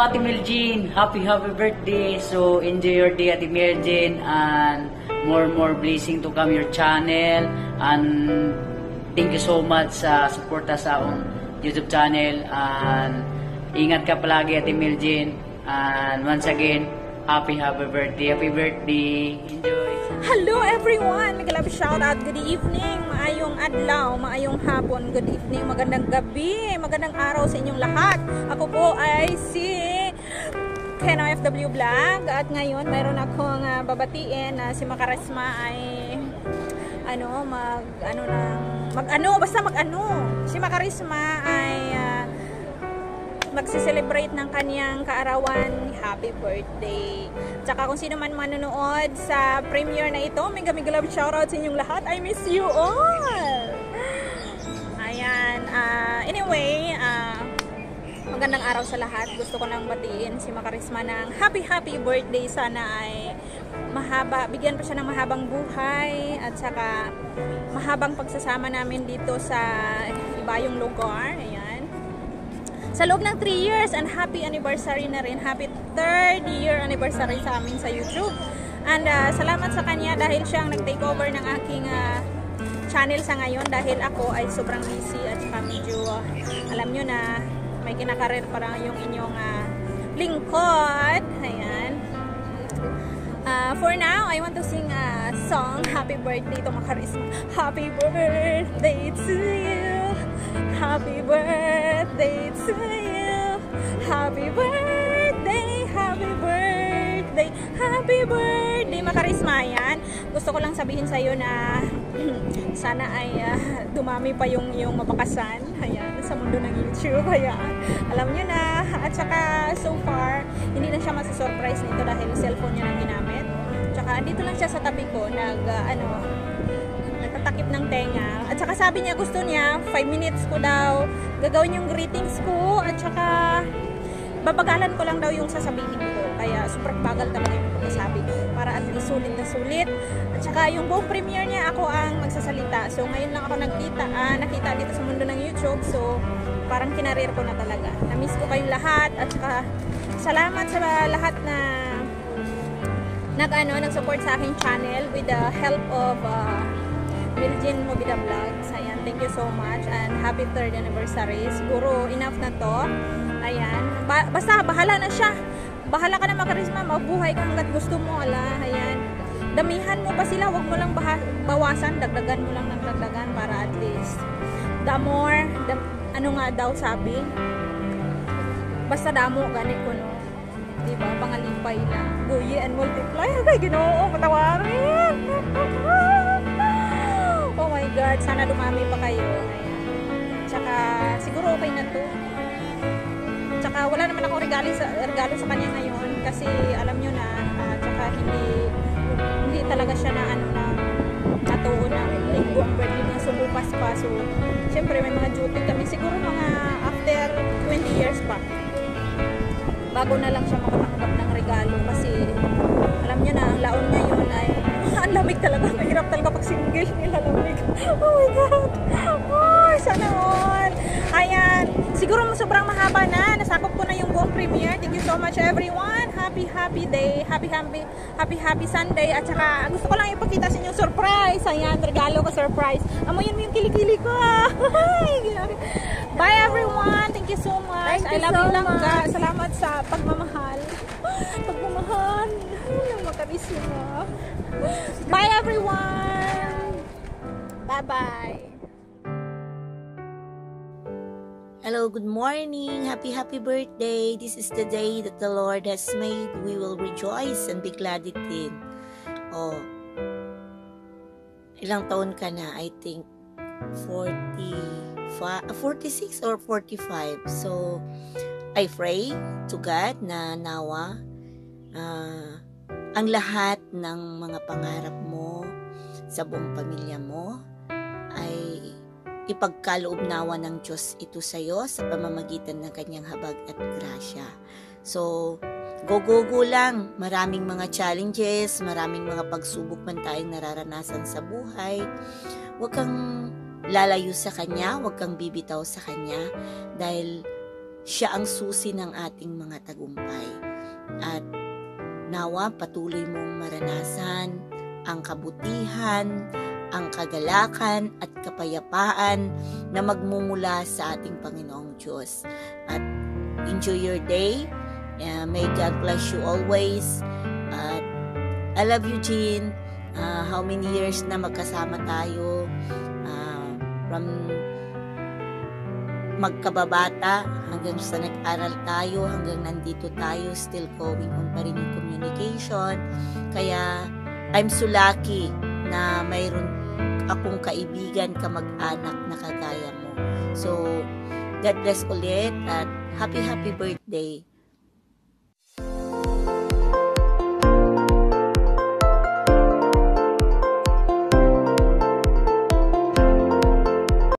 Ate Meljean. Happy birthday. So, enjoy your day, Ate Meljean. And more blessing to come your channel. And thank you so much sa suporta sa akong YouTube channel. And ingat ka palagi, Ate Meljean. And once again, happy birthday. Happy birthday. Enjoy. Hello everyone! Mag-love shoutout. Good evening. Maayong adlaw, maayong hapon. Good evening, magandang gabi, magandang araw sa inyong lahat. Ako po ay si Ken OFW Vlog. At ngayon, mayroon akong babatiin na si Makarisma ay Si Makarisma ay magse-celebrate ng kanyang kaarawan. Happy birthday. Tsaka kung sino man manonood sa premiere na ito, mega love shoutout sa inyong lahat. I miss you all. Ayan. Anyway, magandang araw sa lahat. Gusto ko nang batiin si Makarisma ng happy birthday. Sana ay bigyan pa siya ng mahabang buhay at saka mahabang pagsasama namin dito sa ibayong lugar. Ayan. Sa loob ng 3 years and happy anniversary na rin. Happy 3rd year anniversary sa amin sa YouTube. And salamat sa kanya dahil siya ang nag-take over ng aking channel sa ngayon dahil ako ay sobrang busy at saka medyo alam nyo na may kinakarir parang yung inyong lingkod. Ayan. For now, I want to sing a song. Happy birthday to Makarisma. Happy birthday to you. Happy birthday to you. Happy birthday, happy birthday, happy birthday Makarisma. Yan. Gusto ko lang sabihin sa iyo na sana ay dumami pa yung mabakasan. Ayan, sa mundo ng YouTube. Ayan. Alam niyo na. At saka so far, hindi na siya masa-surprise nito dahil cellphone niya lang ginamit. Tsaka dito lang siya sa tabi ko nagtatakip ng tenga. At saka sabi niya gusto niya 5 minutes ko daw gagawin yung greetings ko at saka babagalan ko lang daw yung sasabihin ko. Kaya super bagal talaga yung pagkasabi ko para at least sulit na sulit. At saka yung buong premiere niya ako ang magsasalita. So ngayon lang ako nakita dito sa mundo ng YouTube. So parang kinarir ko na talaga. Na-miss ko kayong lahat at saka salamat sa lahat na nag-support sa aking channel with the help of Meljean Movida Vlogs. Ayan, thank you so much and happy 3rd anniversary. Siguro enough na to. Ayan, basta bahala na siya. Bahala ka na Makarisma, mabuhay ka hanggat gusto mo. Ayan, damihan mo pa sila, wag mo lang bawasan, dagdagan mo lang ng dagdagan para at least the more, daw sabi, basta damo ganit ko no. Diba? Pangalipay lang. Guye and multiply. Ay, Ginoo, matawarin. Oh my God. Sana dumami pa kayo. Ayan. Tsaka, siguro okay na to. Tsaka, wala naman akong regalo sa kanya ngayon. Kasi, alam nyo na, tsaka hindi talaga siya na natuon na linggo ang birthday niya. So, bukas pa. So, syempre, may mga duty kami. Siguro mga after 20 years pa. Bago na lang siya makatanggap ng regalo kasi alam niya na ang laon niya yun ay ang lamig talaga, mahirap talaga pag single nilalamig. Oh my God, oh, sana all. Ayan, siguro sobrang mahaba na, nasakop ko na yung buong premiere. Thank you so much everyone. Happy day, happy Sunday. At saka gusto ko lang ipakita sa inyo surprise. Ayan, regalo ko surprise. Amoyin mo yung kilikili ko. Bye everyone, thank you so much. I love you lang ka. Salamat sa pagmamahal. Pagmamahal ng Makarisma. Bye everyone. Bye bye. Hello, good morning. Happy birthday. This is the day that the Lord has made. We will rejoice and be glad in it. Oh, ilang taon ka na? I think 46 or 45. So, I pray to God na nawa ang lahat ng mga pangarap mo sa buong pamilya mo ay ipagkaloob nawa ng Diyos ito sa iyo sa pamamagitan ng kanyang habag at grasya. So, go lang. Maraming mga challenges, maraming mga pagsubok man tayong nararanasan sa buhay. Huwag kang lalayo sa Kanya, huwag kang bibitaw sa Kanya dahil siya ang susi ng ating mga tagumpay. At nawa patuloy mong maranasan ang kabutihan, ang kagalakan at kapayapaan na magmumula sa ating Panginoong Diyos. At enjoy your day. May God bless you always. At I love you, Jean. How many years na magkasama tayo? From magkababata hanggang sa nag-aral tayo, hanggang nandito tayo, still going on pa rin yung communication. Kaya I'm so lucky na mayroon akong kaibigan, kamag-anak na kagaya mo. So, God bless ulit at happy birthday.